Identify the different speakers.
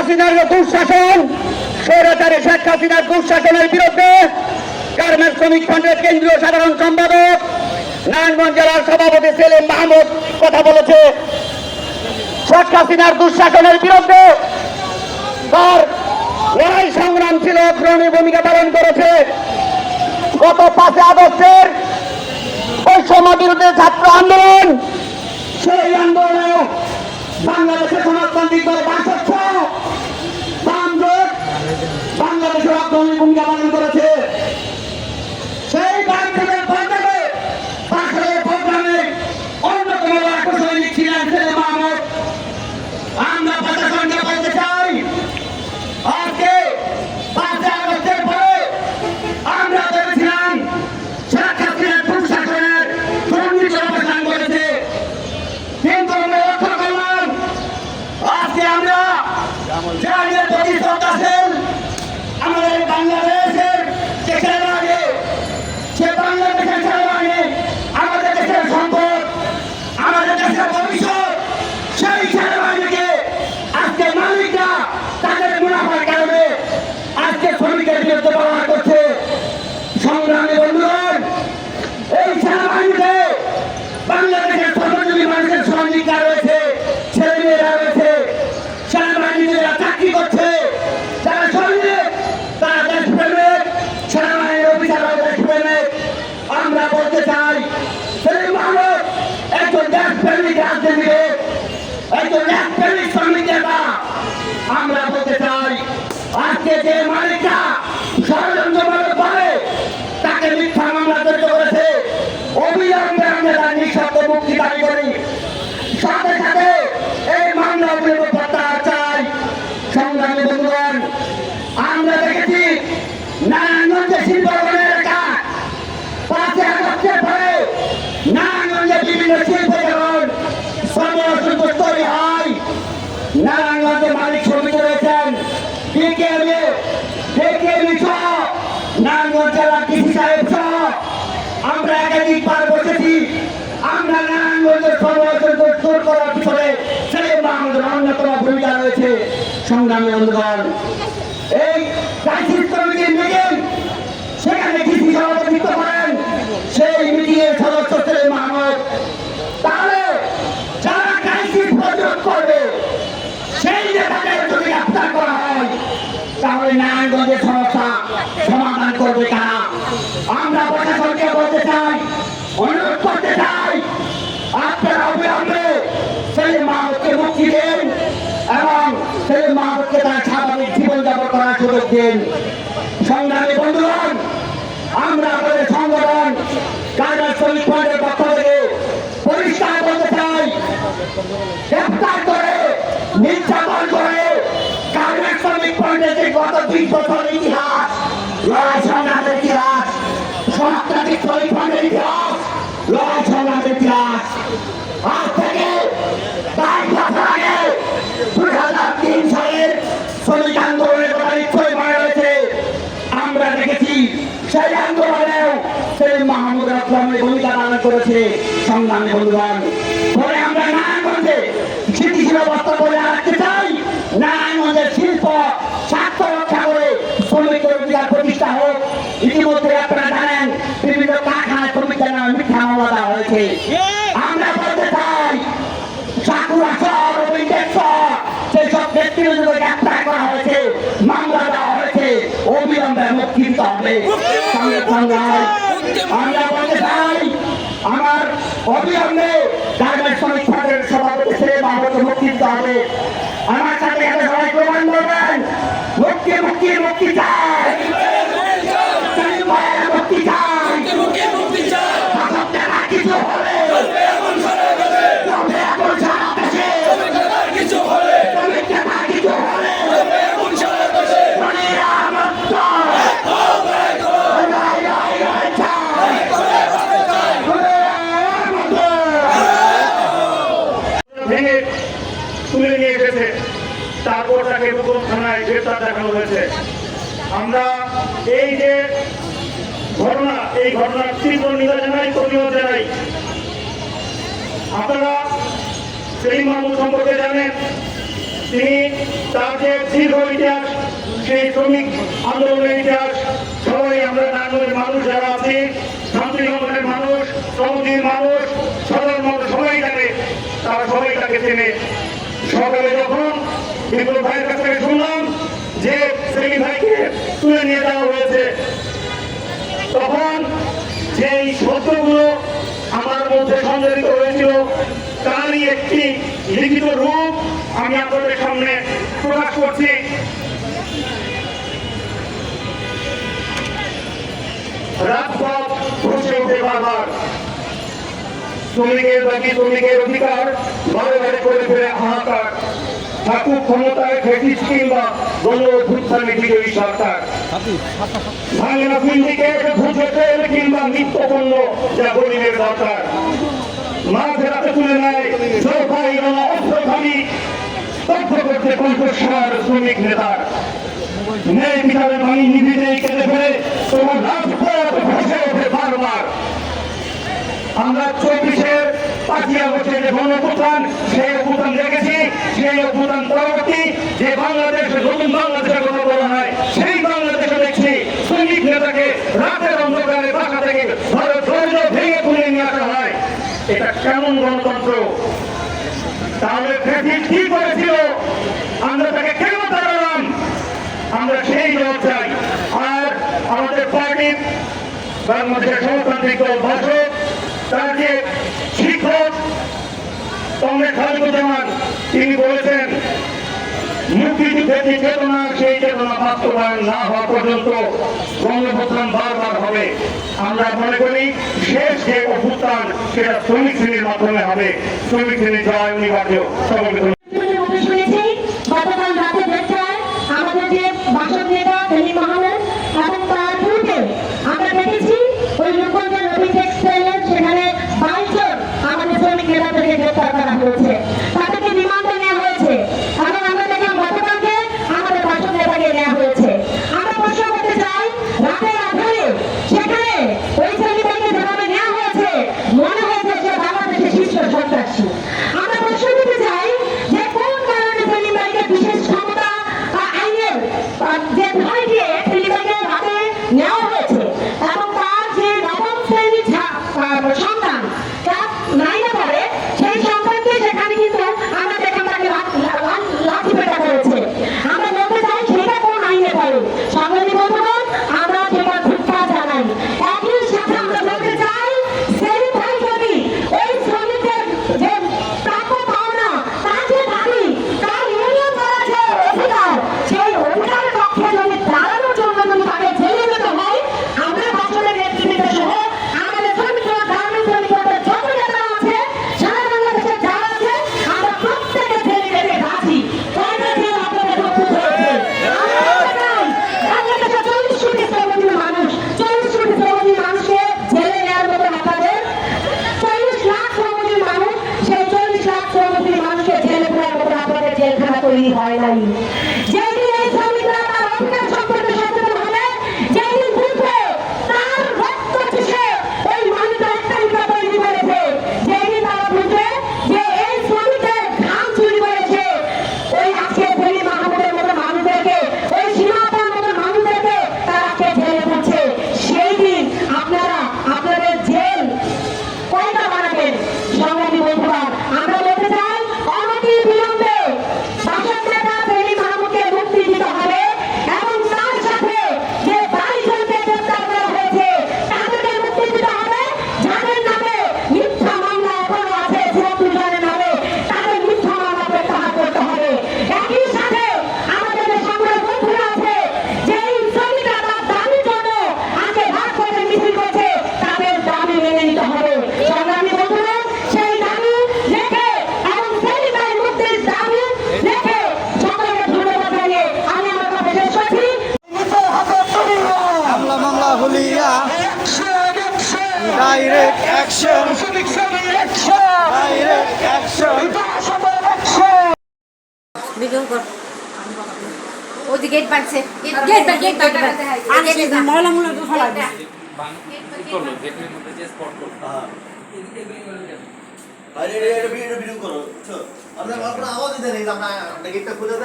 Speaker 1: হাসিনার দুঃশাসন, স্বৈরাচারী শেখ হাসিনার দুঃশাসনের বিরুদ্ধে গার্মেন্টস শ্রমিক ফ্রন্টের কেন্দ্রীয় সাধারণ সম্পাদক নারায়ণগঞ্জ জেলার সভাপতি সেলিম মাহমুদ কথা বলেছে। শেখ হাসিনার দুঃশাসনের বিরুদ্ধে তার লড়াই সংগ্রাম ছিল, অগ্রণী ভূমিকা পালন করেছে। গত 5 আগস্টের বৈষম্য বিরুদ্ধে ছাত্র আন্দোলন, সেই আন্দোলনেও বাংলাদেশের সমাজতান্ত্রিক দল বামপক্ষ বামজোট বাংলাদেশের অগ্রণী ভূমিকা পালন করেছে। সেই বামজোটের পর্যায়ে বাংলাদেশের প্রোগ্রামে অন্যতম আকর্ষণীয় ছিলেন সেলিম মাহমুদ। আমরা প্রশাসনকে বলতে চাই, আজকে 5 আগস্টের পরে আমরা ভেবেছিলাম শেখ হাসিনার দুঃশাসনের দুর্নীতি অবসান করেছে, কিন্তু আমরা লক্ষ্য করলাম আজকে আমরা যাদের প্রতি শ্রদ্ধাশীল আমাদের বাংলাদেশের যে সেনাবাহিনী, সে বাংলাদেশের সেনাবাহিনী আমাদের দেশের সম্পদ, আমাদের দেশের ভবিষ্যৎ, সেই সেনাবাহিনীকে আজকে মালিকরা তাদের মুনাফার কারণে আজকে শ্রমিকের বিরুদ্ধে ব্যবহার করছে। সংগ্রামী বন্ধুগণ, এই সেনাবাহিনীতে বাংলাদেশের শ্রমজীবী মানুষের শ্রমিকরা রয়েছে, ছেলেমেয়েরা রয়েছে, সেনাবাহিনীরা চাকরি করছে, যারা সৈনিক তারা দেশপ্রেমিক, সেনাবাহিনীর অফিসাররা দেশপ্রেমিক। আমরা বলতে চাই সেলিম মাহমুদ একজন দেশপ্রেমিক রাজনীতিবিদ, একজন দেশপ্রেমিক শ্রমিক নেতা। আমরা বলতে চাই আজকে যে মালিকরা ষড়যন্ত্রমূলক ভাবে তাকে মিথ্যা মামলা জড়িত করেছে, অবিলম্বে আমরা তার নিঃশর্ত মুক্তি দাবি করি। সাথে সাথে এই মামলা প্রত্যাহার চাই। সংগ্রামী বন্ধুগণ, আমরা দেখেছি নারায়ণগঞ্জে শিল্পকরণ এলাকা 5 আগস্টের পরে নারায়ণগঞ্জে বিভিন্ন শিল্প যখন সর্বসন্তোষ তৈরি হয়, নারায়ণগঞ্জে মালিক শ্রমিক রয়েছেন, ডিকেএমই সহ নারায়ণগঞ্জ জেলার ডিসি সাহেব সহ আমরা একাধিকবার বসেছি। আমরা নারায়ণগঞ্জের সর্বসন্তোষ দূর করার পিছনে সেলিম মাহমুদের অন্যতম ভূমিকা রয়েছে। সংগ্রামী বন্ধুগণ, এই ক্রাইসিস কমিটির মিটিং, সেখানে ডিসি সভাপতিত্ব করেন, সেই মিটিং এর সদস্য সেলিম মাহমুদ। তাহলে যারা ক্রাইসিস প্রতিরোধ করবে সেই নেতাদের যদি গ্রেফতার করা হয়, তাহলে নারায়ণগঞ্জের সমস্যা সমাধান করবে কারা? আমরা প্রশাসনকে বলতে চাই, অনুরোধ করতে চাই, আপনারা অবিলম্বে সেলিম মাহমুদকে মুক্তি দিন এবং সেলিম মাহমুদকে তার স্বাভাবিক জীবনযাপন করার সুযোগ দিন। সংগ্রামী বন্ধুগণ, আমরা আমাদের সংগঠন গার্মেন্টস শ্রমিক ফ্রন্টের পক্ষ থেকে পরিষ্কার বলতে চাই, গ্রেফতার করে নির্যাতন করে গার্মেন্টস শ্রমিক ফ্রন্টের যে গত 20 বছরের ইতিহাস, লড়াই সংগ্রামের ইতিহাস, সমাজতান্ত্রিক শ্রমিক ফ্রন্টের ইতিহাস, লড়াই সংগ্রামের ইতিহাস, আজ থেকে 22 বছর আগে 2003 সালের শ্রমিক আন্দোলনের কথা নিশ্চয়ই মনে রয়েছে। আমরা দেখেছি সেই আন্দোলনেও সেলিম মাহমুদ রহমানের ভূমিকা পালন করেছে। সংগ্রামী বন্ধুগণ, পরে আমরা নারায়ণগঞ্জে স্থিতিশীল অবস্থা বলে রাখতে চাই, নারায়ণগঞ্জের শিল্প স্বার্থ রক্ষা করে শ্রমিকের অধিকার প্রতিষ্ঠা হোক। ইতিমধ্যে আপনারা জানেন বিভিন্ন কারখানায় শ্রমিকদের নামে মিথ্যা মামলা দেওয়া হয়েছে। আমরা বলতে চাই সাকুরা সহ রবীন্দ্র সহ সেসব ব্যক্তিদের গ্রেফতার করা হয়েছে, মামলা দেওয়া হয়েছে, অবিলম্বে মুক্তি দিতে হবে। আমরা বলতে চাই আমার অবিলম্বে গার্মেন্টস শ্রমিক ফ্রন্টের সভাপতি সেলিম মাহমুদকে মুক্তি দিতে হবে। আমার সাথে সবাই প্রমাণ করবেন, মুক্তি মুক্তি মুক্তি চাই, মুক্তি চাই, কিছু হবে
Speaker 2: তুলে নিয়ে এসেছে, তারপর তাকে নতুন থানায় গ্রেপ্তার দেখানো হয়েছে। আমরা এই যে ঘটনা, এই ঘটনার তীব্র নিন্দা জানাই, প্রতিবাদ জানাই। আপনারা সেলিম মাহমুদ সম্পর্কে জানেন, তিনি তার যে দীর্ঘ ইতিহাস, সেই শ্রমিক আন্দোলনের ইতিহাস সবাই আমরা নারায়ণগঞ্জের মানুষ যারা আছি, শান্তিনগরের মানুষ, শ্রমজীবীর মানুষ, সাধারণ মানুষ সবাই জানে, তারা সবাই তাকে চেনে। সকালে যখন বিপ্লব ভাইয়ের কাছ থেকে শুনলাম যে সেলিম ভাইকে তুলে নিয়ে যাওয়া হয়েছে, তখন যেই শব্দগুলো আমার মধ্যে সঞ্চারিত হয়েছিল তারই একটি লিখিত রূপ আমি আপনাদের সামনে প্রকাশ করছি। রাজপথ বসে উঠে বারবার, শ্রমিকের দাবি, শ্রমিকের অধিকার বারে বারে করে ফেলে হাহাকার, থাকুক ক্ষমতায় ফেসিস্ট কিংবা গণ অভ্যুত্থানে বিজয়ী সরকার, ভাঙনা সিন্ডিকেট ঘুষে তেল কিংবা নিত্যপণ্য যা গরিবের দরকার, মাঝ রাতে তুলে নেয় সরকারি অস্ত্রধারী, স্তব্ধ করতে কণ্ঠস্বর শ্রমিক নেতার, ন্যায় বিচারে পানি নিভিতেই কেটে ফেলে তোমার রাজপথ ভেসে ওঠে বারবার। আমরা 24-এর 5ই আগস্টের যে গণঅভ্যুত্থান, সেই অভ্যুত্থান দেখেছি, সেই অভ্যুত্থান পরবর্তী যে বাংলাদেশ, নতুন বাংলাদেশের কথা বলা হয়, সেই বাংলাদেশে দেখছি শ্রমিক নেতাকে রাতের অন্ধকারে বাসা থেকে ভারত দরজা ভেঙে তুলে নিয়ে আসা হয়। এটা কেমন গণতন্ত্র? তাহলে ফ্যাসিস্ট কি করেছিল? আমরা তাকে কেন তাড়ালাম? আমরা সেই জবাব চাই। আর আমাদের পার্টির বাংলাদেশের সমাজতান্ত্রিক দল ভাষক, তার যে শিক্ষক কংগ্রেস খালিকুজ্জামান, তিনি বলেছেন মুক্তিযুদ্ধের যে চেতনা, সেই চেতনা বাস্তবায়ন না হওয়া পর্যন্ত গণঅভ্যুত্থান বারবার হবে। আমরা মনে করি শেষ যে অভ্যুত্থান সেটা শ্রমিক শ্রেণীর মাধ্যমে হবে। শ্রমিক শ্রেণীর জয় অনিবার্য। সকলকে
Speaker 3: শুনেছি গতকাল রাতে দেড়টায় আমাদের যে বাসক নেতা সেলিম মাহমুদ এবং তার পূর্বে আমরা দেখেছি ওই রূপগঞ্জের রবি টেক্সটাইলের সেখানে 22 জন আমাদের শ্রমিক নেতাদেরকে গ্রেপ্তার করা হয়েছে, তাদেরকে রিমান্ডে নেওয়া হয়েছে এবং আমরা দেখলাম গতকালকে আমাদের বাসক নেতাকে নেওয়া হয়েছে। আমরা প্রশ্ন করতে চাই, রাতের আধারে সেখানে ওই ছেলেটাকে যেভাবে নেওয়া হয়েছে মনে হয়েছে সে বাংলাদেশের শীর্ষ সন্ত্রাসী। আমরা প্রশ্ন করতে চাই যে কোন কারণে সেলিম ভাইকে বিশেষ ক্ষমতা আইনের যে ধাই দিয়ে সেলিম ভাইকে রাতে নেওয়া হয়েছে এবং তার যে নবম শ্রেণীর সন্তান ক্লাস 9-এ পড়ে, সেই সন্তানকে সেখানে কিন্তু আমরা দেখলাম তাকে লাঠি পেটা করেছে। আমরা বলতে চাই সেটা কোন আইনে পড়ে? সংগ্রামী বন্ধুগণ, আমরা সেটা ধিক্কার জানাই। একই সাথে আমরা বলতে চাই সেলিম ভাই যদি ওই শ্রমিকদের যে প্রাপ্য পাওনা, তার যে দাবি, তার ইউনিয়ন করার যে অধিকার, সেই অধিকারের পক্ষে যদি দাঁড়ানোর জন্য যদি তাকে জেলে যেতে হয়, আমরা বাসনের নেতৃত্ব সহ আমাদের শ্রমিকরা, গার্মেন্টস শ্রমিকদের যত নেতা আছে, সারা বাংলাদেশের যারা আছে, আমরা প্রত্যেকে জেলে যেতে রাজি। কয়টা জেল আপনাদের প্রস্তুত হয়েছে? আমরা বলতে চাই, বাংলাদেশের 40 কোটি শ্রমজীবী মানুষ, 40 কোটি শ্রমজীবী মানুষকে জেলে নেওয়ার মতো আপনাদের 40 লাখ শ্রমজীবী মানুষ, সেই 40 লাখ শ্রমজীবী মানুষকে জেলে ফেলার মতো আপনাদের জেলখানা তৈরি হয় নাই। যেদিন এই শ্রমিকরা তার অধিকার সম্পর্কে সচেতন হবে, যেদিন বুঝবে তার রক্ত চুষে ওই মানুষটা একটা ইটা তৈরি করেছে, যেদিন তারা বুঝবে যে এই শ্রমিকদের ঘাম চুরি করেছে, ওই আজকে সেলিম মাহমুদের মতো মানুষদেরকে, ওই সীমান্তের মতো মানুষদেরকে তারা আজকে জেলে দিচ্ছে, সেই দিন আপনারা আপনাদের জেল কয়টা বানাবেন? সংগ্রামী বন্ধুরা, আমরা বলতে চাই অনতি বিলম্বে বাসক নেতা সেলিম মাহমুদকে মুক্তি দিতে হবে এবং তার সাথে যে 22 জনকে গ্রেপ্তার করা হয়েছে তাদেরকে মুক্তি দিতে হবে। যাদের নামে মিথ্যা মামলা এখনো আছে 76 জনের নামে, তাদের মিথ্যা মামলা প্রত্যাহার করতে হবে। একই সাথে আমাদের যে সংগ্রামী বন্ধুরা আছে, যে এই শ্রমিকরা তার দাবির জন্য আজকে রাজপথে মিছিল করছে, তাদের দাবি মেনে নিতে হবে। সংগ্রামী বন্ধুরা, সেই দাবি রেখে এবং সেলিম ভাই মুক্তির দাবি রেখে সকলকে ধন্যবাদ জানিয়ে আমি আমার কথা শেষ করছি।
Speaker 4: হামলা মামলা হুলিয়া direct action direct action
Speaker 5: video কর ওই যে গেট বানছে গেট বান ময়লা মুলা তো ফেলা দে
Speaker 6: করলো গেটের মধ্যে যে স্পট করলো
Speaker 1: আরে ভিডিও করো
Speaker 7: আপনার কোনো আওয়াজই দেন এই যে আমরা গেটটা খুলে